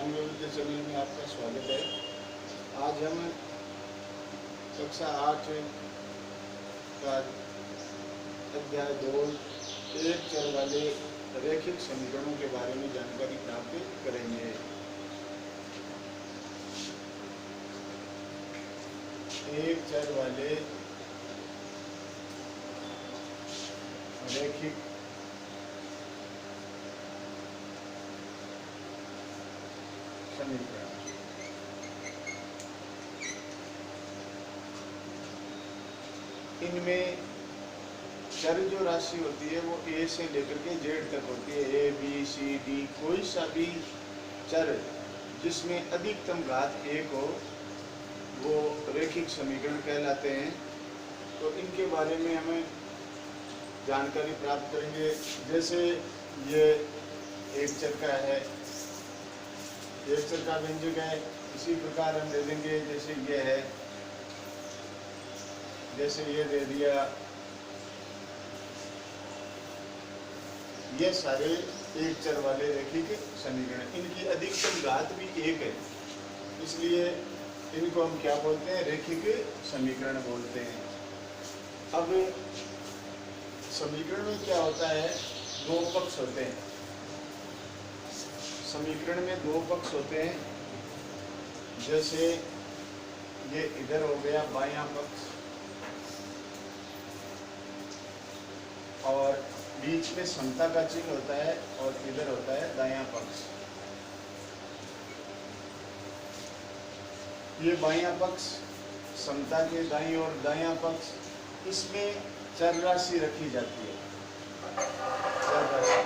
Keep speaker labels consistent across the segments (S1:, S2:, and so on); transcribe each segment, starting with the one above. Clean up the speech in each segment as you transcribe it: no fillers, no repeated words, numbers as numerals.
S1: विद्या channel में आपका स्वागत है। आज हम कक्षा 8 का अध्याय 2 एक चर वाले रैखिक समीकरणों के बारे में जानकारी प्राप्त करेंगे। एक चर वाले रैखिक समीकरण। इनमें चर जो राशि होती है वो ए से लेकर के जेड तक होती है। ए बी सी डी कोई सा भी चर जिसमें अधिकतम घात 1 हो वो रैखिक समीकरण कहलाते हैं। तो इनके बारे में हमें जानकारी प्राप्त करेंगे। जैसे ये एक चर का है, एक चर का व्यंजक है, इसी प्रकार हम दे देंगे। जैसे ये है, जैसे ये दे दिया, ये सारे एक चर वाले रैखिक समीकरण। इनकी अधिकतम घात भी 1 है, इसलिए इनको हम क्या बोलते हैं? रैखिक समीकरण बोलते हैं। अब समीकरण में क्या होता है? दो पक्ष होते हैं। समीकरण में दो पक्ष होते हैं। जैसे ये इधर हो गया बायां पक्ष और बीच में समता का चिन्ह होता है, और इधर होता है दायां पक्ष। ये बायां पक्ष समता के दाईं और दायां पक्ष, इसमें चर राशि रखी जाती है, चर राशि,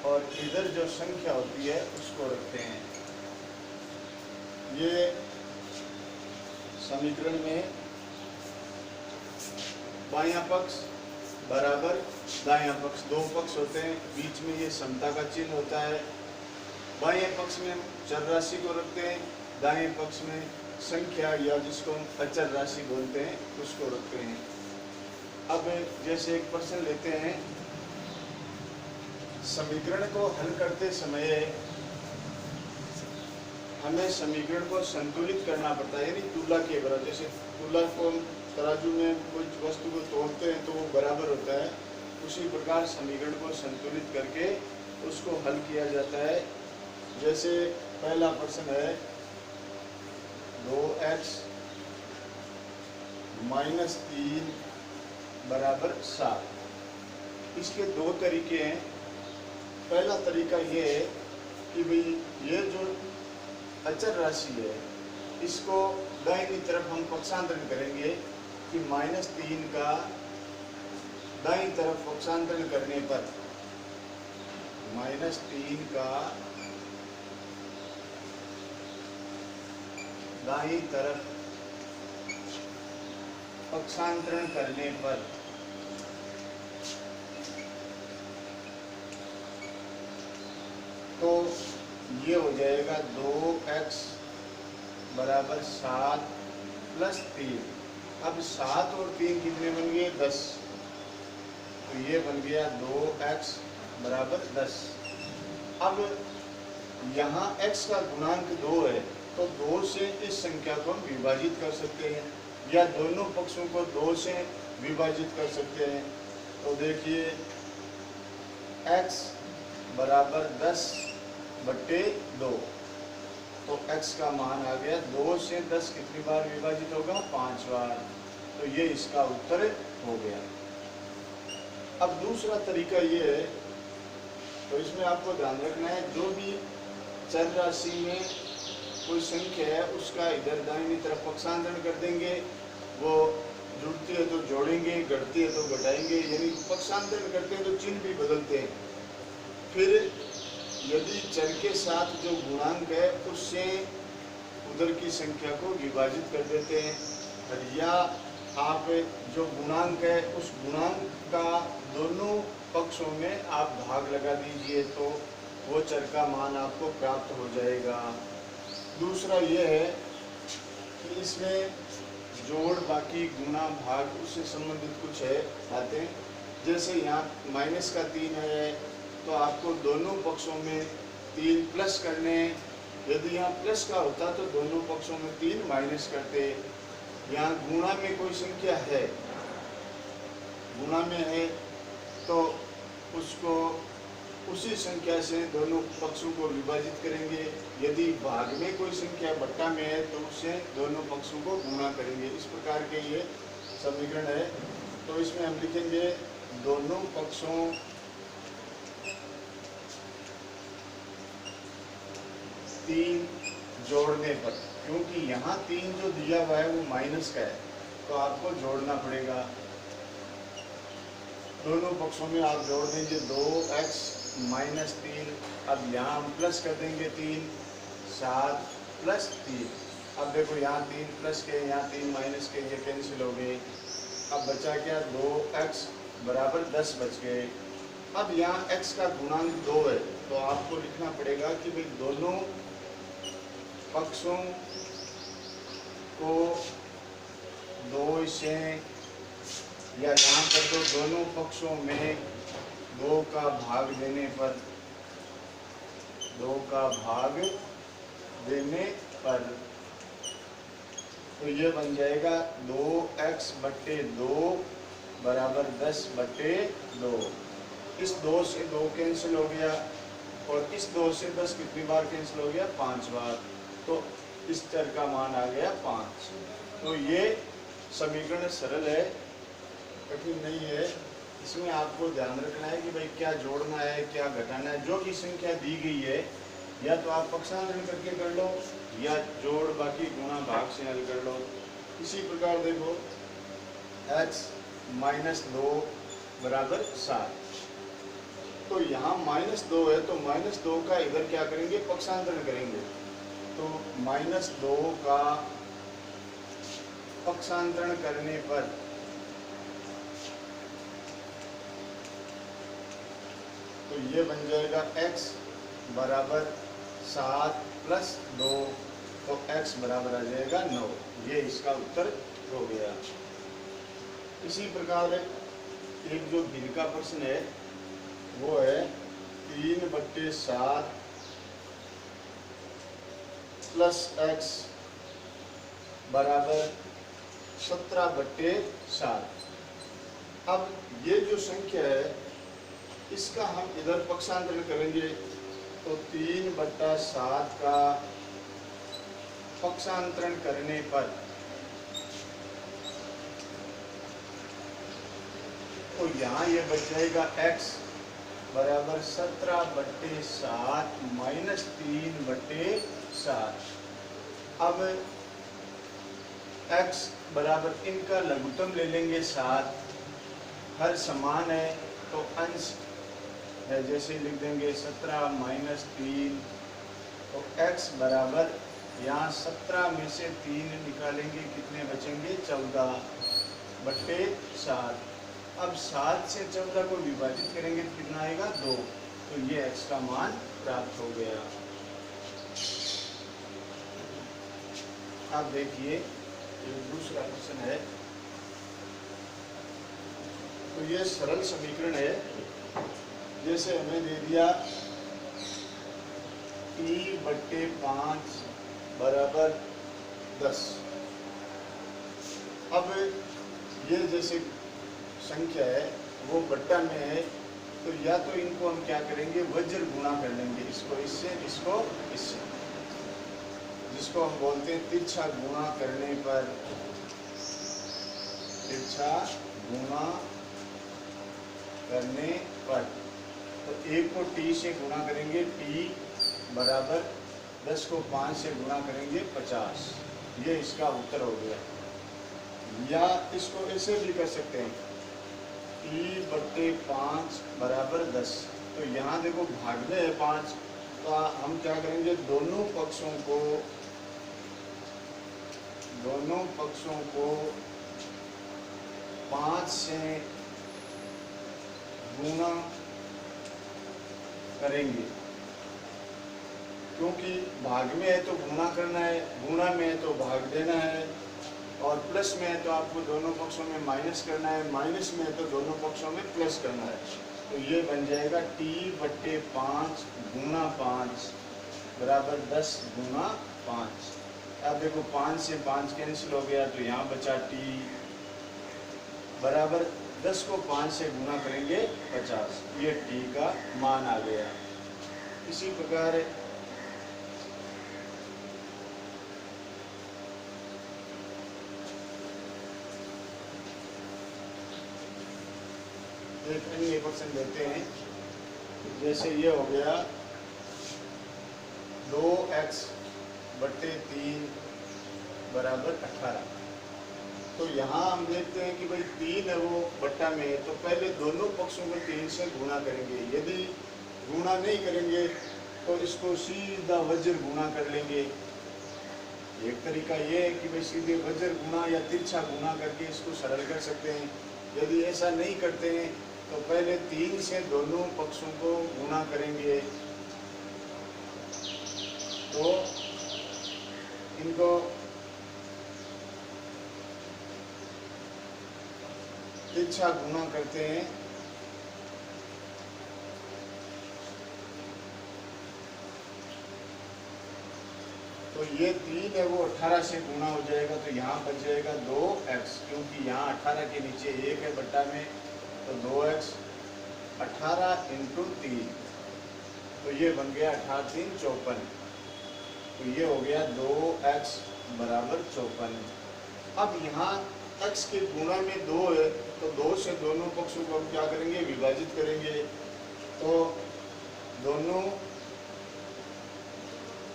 S1: और इधर जो संख्या होती है उसको रखते हैं। ये समीकरण में बायां पक्ष बराबर दायां पक्ष, दो पक्ष होते हैं। बीच में ये समता का चिन्ह होता है। बाएं पक्ष में हम चर राशि को रखते हैं, दाएं पक्ष में संख्या या जिसको हम अचर राशि बोलते हैं उसको रखते हैं। अब जैसे एक प्रश्न लेते हैं, समीकरण को हल करते समय हमें समीकरण को संतुलित करना पड़ता है, यानी तुला के बराबर। जैसे तुला को हम तराजू में कोई वस्तु को तोलते हैं तो वो बराबर होता है, उसी प्रकार समीकरण को संतुलित करके उसको हल किया जाता है। जैसे पहला प्रश्न है 2x - 3 बराबर 7। इसके दो तरीके हैं। पहला तरीका ये है कि भाई ये जो अचर राशि है इसको दाहिनी तरफ हम पक्षांतरण करेंगे कि -3 का दाईं तरफ पक्षांतरण करने पर -3 का दाईं तरफ पक्षांतरण करने पर तो ये हो जाएगा 2x बराबर 7 + 3। अब 7 और 3 कितने बन गए? 10। तो ये बन गया 2x बराबर 10। अब यहाँ x का गुणांक 2 है, तो 2 से इस संख्या को हम विभाजित कर सकते हैं, या दोनों पक्षों को 2 से विभाजित कर सकते हैं। तो देखिए x बराबर 10/2, तो x का मान आ गया। 2 से 10 कितनी बार विभाजित होगा? 5 बार। तो ये इसका उत्तर हो गया। अब दूसरा तरीका ये है, तो इसमें आपको ध्यान रखना है, जो भी चर राशि में कोई संख्या है उसका इधर दाहिनी तरफ पक्षांतरण कर देंगे। वो जुड़ती है तो जोड़ेंगे, घटती है तो घटाएंगे, यानी पक्षांतरण करते हैं तो चिन्ह भी बदलते हैं। फिर यदि चर के साथ जो गुणांक है उससे उधर की संख्या को विभाजित कर देते हैं, या आप जो गुणांक है उस गुणांक का दोनों पक्षों में आप भाग लगा दीजिए, तो वो चर का मान आपको प्राप्त हो जाएगा। दूसरा ये है कि इसमें जोड़, बाकी, गुणा, भाग उससे संबंधित कुछ है बातें। जैसे यहाँ -3 है तो आपको दोनों पक्षों में 3 प्लस करने, यदि यहाँ प्लस का होता तो दोनों पक्षों में 3 माइनस करते। यहाँ गुणा में कोई संख्या है, गुणा में है तो उसको उसी संख्या से दोनों पक्षों को विभाजित करेंगे। यदि भाग में कोई संख्या बट्टा में है तो उससे दोनों पक्षों को गुणा करेंगे। इस प्रकार के ये समीकरण है। तो इसमें हम लिखेंगे दोनों पक्षों तीन जोड़ने पर, क्योंकि यहाँ 3 जो दिया हुआ है वो माइनस का है तो आपको जोड़ना पड़ेगा। दोनों पक्षों में आप जोड़ देंगे 2x माइनस 3, अब यहाँ हम प्लस कर देंगे 3, 7 प्लस 3। अब देखो यहाँ 3 प्लस के, यहाँ 3 माइनस के, ये कैंसिल हो गए। अब बचा क्या, 2x बराबर 10 बच गए। अब यहाँ x का गुणांक 2 है तो आपको लिखना पड़ेगा कि भाई दोनों पक्षों को 2 से, या यहाँ पर तो दोनों पक्षों में 2 का भाग देने पर, 2 का भाग देने पर तो ये बन जाएगा 2x बट्टे 2 बराबर 10 बट्टे 2। इस 2 से 2 कैंसिल हो गया और इस 2 से 10 कितनी बार कैंसिल हो गया, 5 बार। तो इस चर का मान आ गया 5। तो ये समीकरण सरल है, कठिन नहीं है। इसमें आपको ध्यान रखना है कि भाई क्या जोड़ना है क्या घटाना है। जो भी संख्या दी गई है या तो आप पक्षांतरण करके कर लो या जोड़ बाकी गुणा भाग से हल कर लो। इसी प्रकार देखो x माइनस 2 बराबर 7, तो यहाँ माइनस 2 है तो माइनस 2 का इधर क्या करेंगे, पक्षांतरण करेंगे। तो माइनस 2 का पक्षांतरण करने पर तो ये बन जाएगा x बराबर 7 प्लस 2, तो x बराबर आ जाएगा 9। ये इसका उत्तर हो गया। इसी प्रकार एक जो भिन्न का प्रश्न है वो है 3/7 प्लस x बराबर 17/7। अब ये जो संख्या है इसका हम इधर पक्षांतरण करेंगे तो 3/7 का पक्षांतरण करने पर तो यहाँ ये बच जाएगा x बराबर 17/7 माइनस 3/7। अब x बराबर इनका लघुत्तम ले लेंगे 7, हर समान है तो अंश है जैसे लिख देंगे 17 माइनस 3, तो x बराबर यहाँ 17 में से 3 निकालेंगे कितने बचेंगे, 14/7। अब 7 से 14 को विभाजित करेंगे तो कितना आएगा, 2। तो ये x का मान प्राप्त हो गया। अब देखिए ये दूसरा प्रश्न है। तो ये सरल समीकरण है। जैसे हमें दे दिया t/5 बराबर 10। अब ये जैसे संख्या है वो बट्टा में है तो या तो इनको हम क्या करेंगे, वज्र गुणा कर लेंगे, इसको इससे इसको इससे, जिसको हम बोलते हैं तिरछा गुणा करने पर, तिरछा गुणा करने पर। तो 1 को t से गुणा करेंगे, t बराबर 10 को 5 से गुणा करेंगे 50। ये इसका उत्तर हो गया। या इसको ऐसे भी कर सकते हैं t/5 बराबर 10। तो यहाँ देखो भाग में है 5 तो हम क्या करेंगे, दोनों पक्षों को 5 से गुणा करेंगे, क्योंकि भाग में है तो गुणा करना है, गुणा में है तो भाग देना है, और प्लस में है तो आपको दोनों पक्षों में माइनस करना है, माइनस में है तो दोनों पक्षों में प्लस करना है। तो ये बन जाएगा t/5 गुणा 5 बराबर 10 गुना 5। अब देखो 5 से 5 कैंसिल हो गया तो यहाँ बचा t बराबर 10 को 5 से गुना करेंगे 50। ये t का मान आ गया। इसी प्रकार एक अन्य क्वेश्चन देते हैं, जैसे ये हो गया 2x बट्टे 3 बराबर 18। तो यहाँ हम देखते हैं कि भाई 3 है वो बट्टा में है, तो पहले दोनों पक्षों को 3 से गुणा करेंगे। यदि गुणा नहीं करेंगे तो इसको सीधा वज्र गुणा कर लेंगे। एक तरीका ये है कि भाई सीधे वज्र गुणा या तिरछा गुणा करके इसको सरल कर सकते हैं। यदि ऐसा नहीं करते हैं तो पहले 3 से दोनों पक्षों को गुणा करेंगे, तो इनको तिरछा गुणा करते हैं तो ये 3 है वो 18 से गुणा हो जाएगा, तो यहाँ बच जाएगा 2x, क्योंकि यहाँ 18 के नीचे 1 है बट्टा में, तो 2x 18 इंटू 3, तो ये बन गया 18 3 54। तो ये हो गया 2x बराबर 54। अब यहाँ x के गुणा में 2 है, तो 2 से दोनों पक्षों को हम क्या करेंगे, विभाजित करेंगे। तो दोनों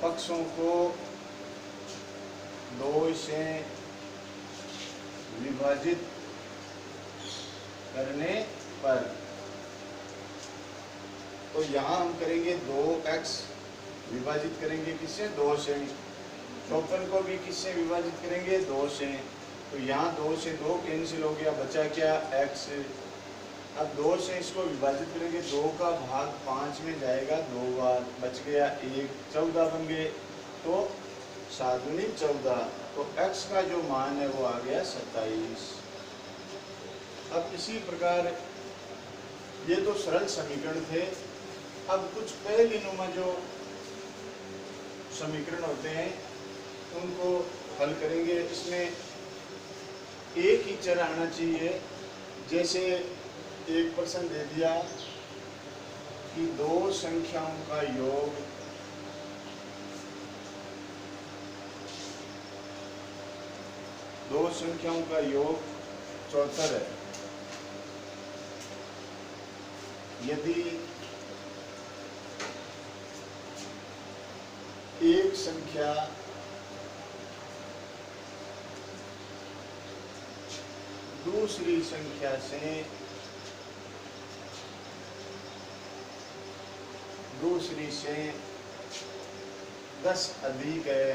S1: पक्षों को 2 से विभाजित करने पर, तो यहाँ हम करेंगे 2x विभाजित करेंगे किससे, 2 से। 54 को भी किससे विभाजित करेंगे, 2 से। तो यहाँ 2 से 2 कैंसिल हो गया, बचा क्या, x। अब 2 से इसको विभाजित करेंगे, 2 का भाग 5 में जाएगा 2 बार, बच गया 1, 14 बन गए, तो 7 दूनी 14। तो x का जो मान है वो आ गया 27। अब इसी प्रकार ये तो सरल समीकरण थे। अब कुछ पहेलीनुमा जो समीकरण होते हैं उनको हल करेंगे। इसमें एक ही चर आना चाहिए। जैसे एक प्रश्न दे दिया कि 2 संख्याओं का योग दो संख्याओं का योग 74 है। यदि एक संख्या दूसरी संख्या से 10 अधिक है,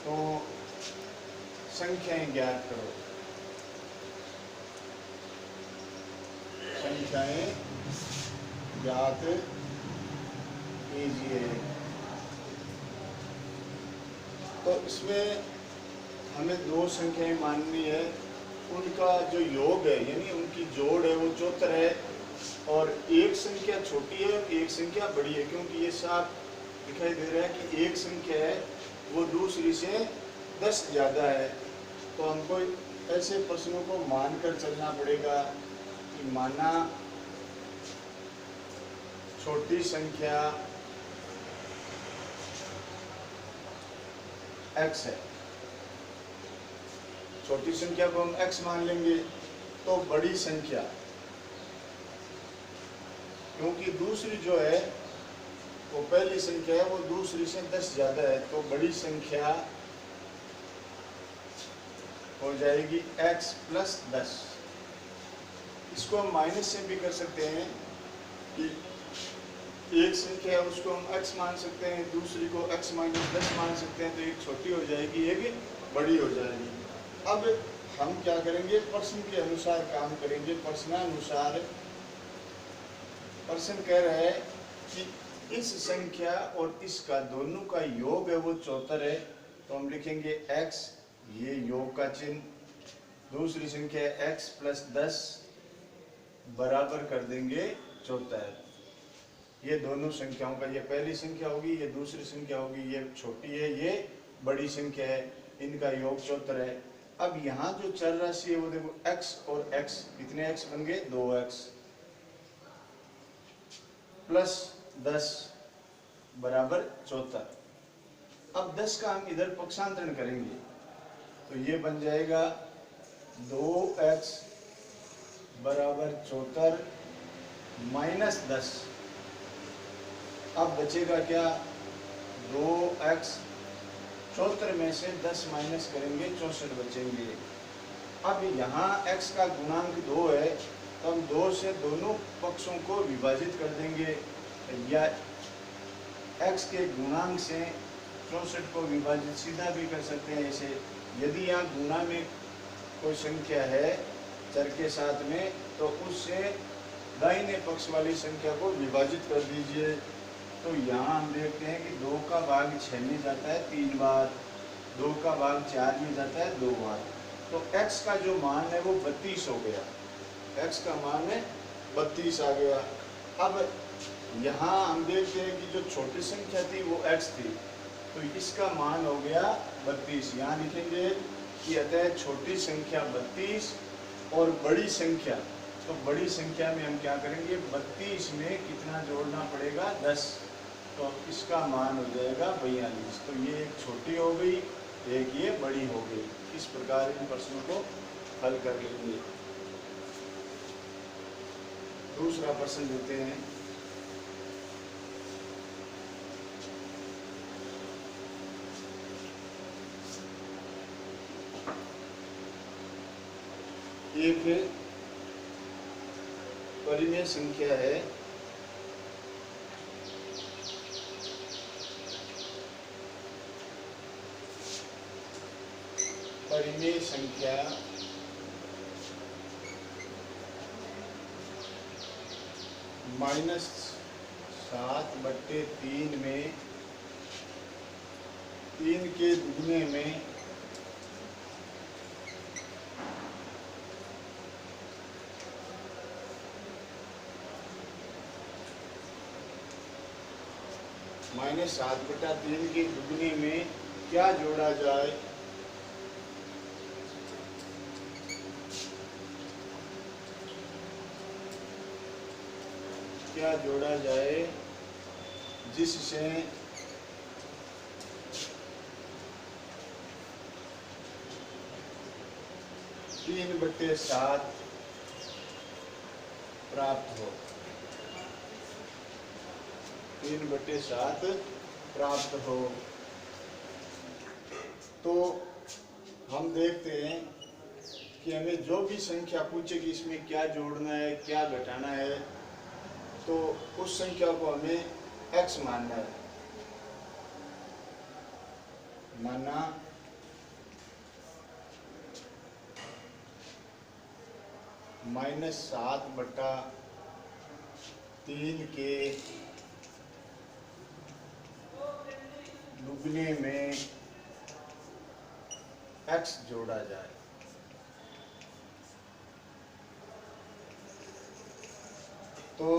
S1: तो संख्याएं ज्ञात करो। संख्याएं ज्ञात कीजिए। तो इसमें हमें 2 संख्याएं माननी है, उनका जो योग है यानी उनकी जोड़ है वो 74 है, और एक संख्या छोटी है और एक संख्या बड़ी है, क्योंकि ये साफ दिखाई दे रहा है कि एक संख्या है वो दूसरी से 10 ज़्यादा है। तो हमको ऐसे प्रश्नों को मानकर चलना पड़ेगा कि माना छोटी संख्या x है, छोटी संख्या को हम x मान लेंगे। तो बड़ी संख्या, क्योंकि दूसरी जो है वो पहली संख्या है वो दूसरी से 10 ज़्यादा है, तो बड़ी संख्या हो जाएगी x प्लस 10। इसको हम माइनस से भी कर सकते हैं कि एक संख्या है उसको हम x मान सकते हैं, दूसरी को x माइनस 10 मान सकते हैं, तो एक छोटी हो जाएगी एक बड़ी हो जाएगी। अब हम क्या करेंगे, प्रश्न के अनुसार काम करेंगे। प्रश्नानुसार प्रश्न कह रहा है कि इस संख्या और इसका दोनों का योग है वो 74 है, तो हम लिखेंगे x, ये योग का चिन्ह, दूसरी संख्या x प्लस 10 बराबर कर देंगे 74। ये दोनों संख्याओं का, ये पहली संख्या होगी, ये दूसरी संख्या होगी, ये छोटी है, ये बड़ी संख्या है, इनका योग 74 है। अब यहाँ जो चर राशि है वो देखो x और x, कितने x बन गए, 2x प्लस 10 बराबर 74। अब 10 का हम इधर पक्षांतरण करेंगे तो ये बन जाएगा 2x बराबर 74 माइनस 10। अब बचेगा क्या, 2x, 74 में से 10 माइनस करेंगे 64 बचेंगे। अब यहाँ x का गुणांक 2 है तो हम 2 से दोनों पक्षों को विभाजित कर देंगे, या x के गुणांक से 64 को विभाजित सीधा भी कर सकते हैं ऐसे। यदि यहाँ गुणा में कोई संख्या है चर के साथ में तो उससे दाहिने पक्ष वाली संख्या को विभाजित कर दीजिए। तो यहाँ हम देखते हैं कि 2 का भाग 6 में जाता है 3 बार, 2 का भाग 4 में जाता है 2 बार। तो x का जो मान है वो 32 हो गया, x का मान है 32 आ गया। अब यहाँ हम देखते हैं कि जो छोटी संख्या थी वो x थी, तो इसका मान हो गया 32। यहाँ लिखेंगे कि अतः छोटी संख्या 32 और बड़ी संख्या, तो बड़ी संख्या में हम क्या करेंगे, 32 में कितना जोड़ना पड़ेगा, 10, तो इसका मान हो जाएगा 42। तो ये एक छोटी हो गई, एक ये बड़ी हो गई। इस प्रकार इन प्रश्नों को हल कर लेंगे। दूसरा प्रश्न देते हैं। एक परिमेय संख्या है परिमेय संख्या -7/3 में 3 के दुगने में -7/3 के दुगने में क्या जोड़ा जाए, क्या जोड़ा जाए जिससे 3/7 प्राप्त हो, 3/7 प्राप्त हो। तो हम देखते हैं कि हमें जो भी संख्या पूछेगी इसमें क्या जोड़ना है, क्या घटाना है, तो उस संख्या को हमें x मानना है। माना -7/3 के दुगने में x जोड़ा जाए। तो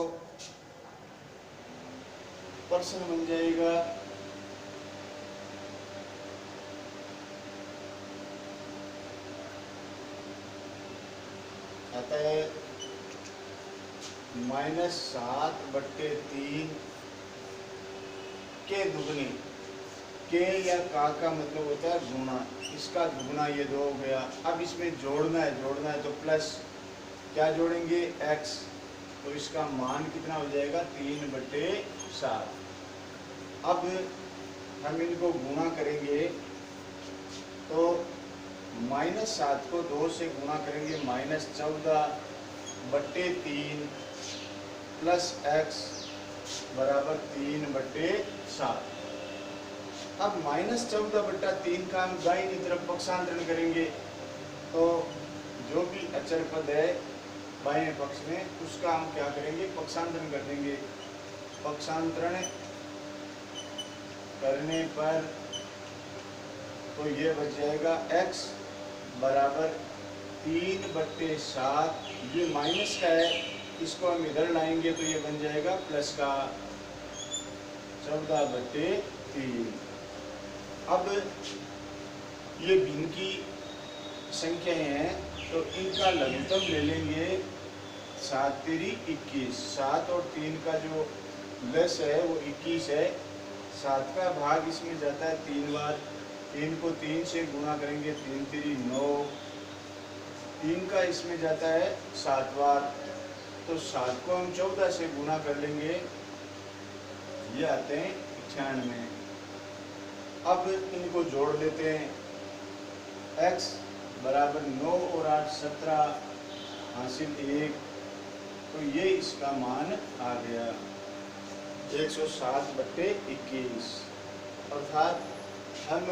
S1: प्रश्न बन जाएगा अतः -7/3 के दुगने, के या का मतलब होता है गुणा, इसका दुगना ये 2 हो गया। अब इसमें जोड़ना है तो प्लस क्या जोड़ेंगे, x, तो इसका मान कितना हो जाएगा, 3/7। अब हम इनको गुणा करेंगे तो -7 को 2 से गुणा करेंगे, -14/3 प्लस x बराबर 3/7। अब -14/3 का हम दाहिनी तरफ पक्षांतरण करेंगे तो जो भी अचर पद है बाएं पक्ष में उसका हम क्या करेंगे, पक्षांतरण कर देंगे। पक्षांतरण करने पर तो ये बच जाएगा x बराबर 3/7। ये माइनस का है, इसको हम इधर लाएंगे तो ये बन जाएगा प्लस का। 14/3। अब ये भिन्न की संख्याएं हैं तो इनका लघुत्तम ले लेंगे। 7 तेरी 21, 7 और 3 का जो लस है वो 21 है। 7 का भाग इसमें जाता है 3 बार, 3 को 3 से गुणा करेंगे, 3 तेरी 9, 3 का इसमें जाता है 7 बार, तो 7 को हम 14 से गुणा कर लेंगे, ये आते हैं 98। अब इनको जोड़ लेते हैं, x बराबर 9 और 8 17 हासिल 1, तो ये इसका मान आ गया 107/21। अर्थात हम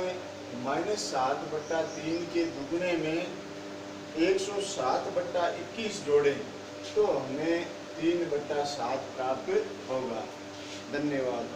S1: -7/3 के दुगने में 107/21 जोड़ें तो हमें 3/7 प्राप्त होगा। धन्यवाद।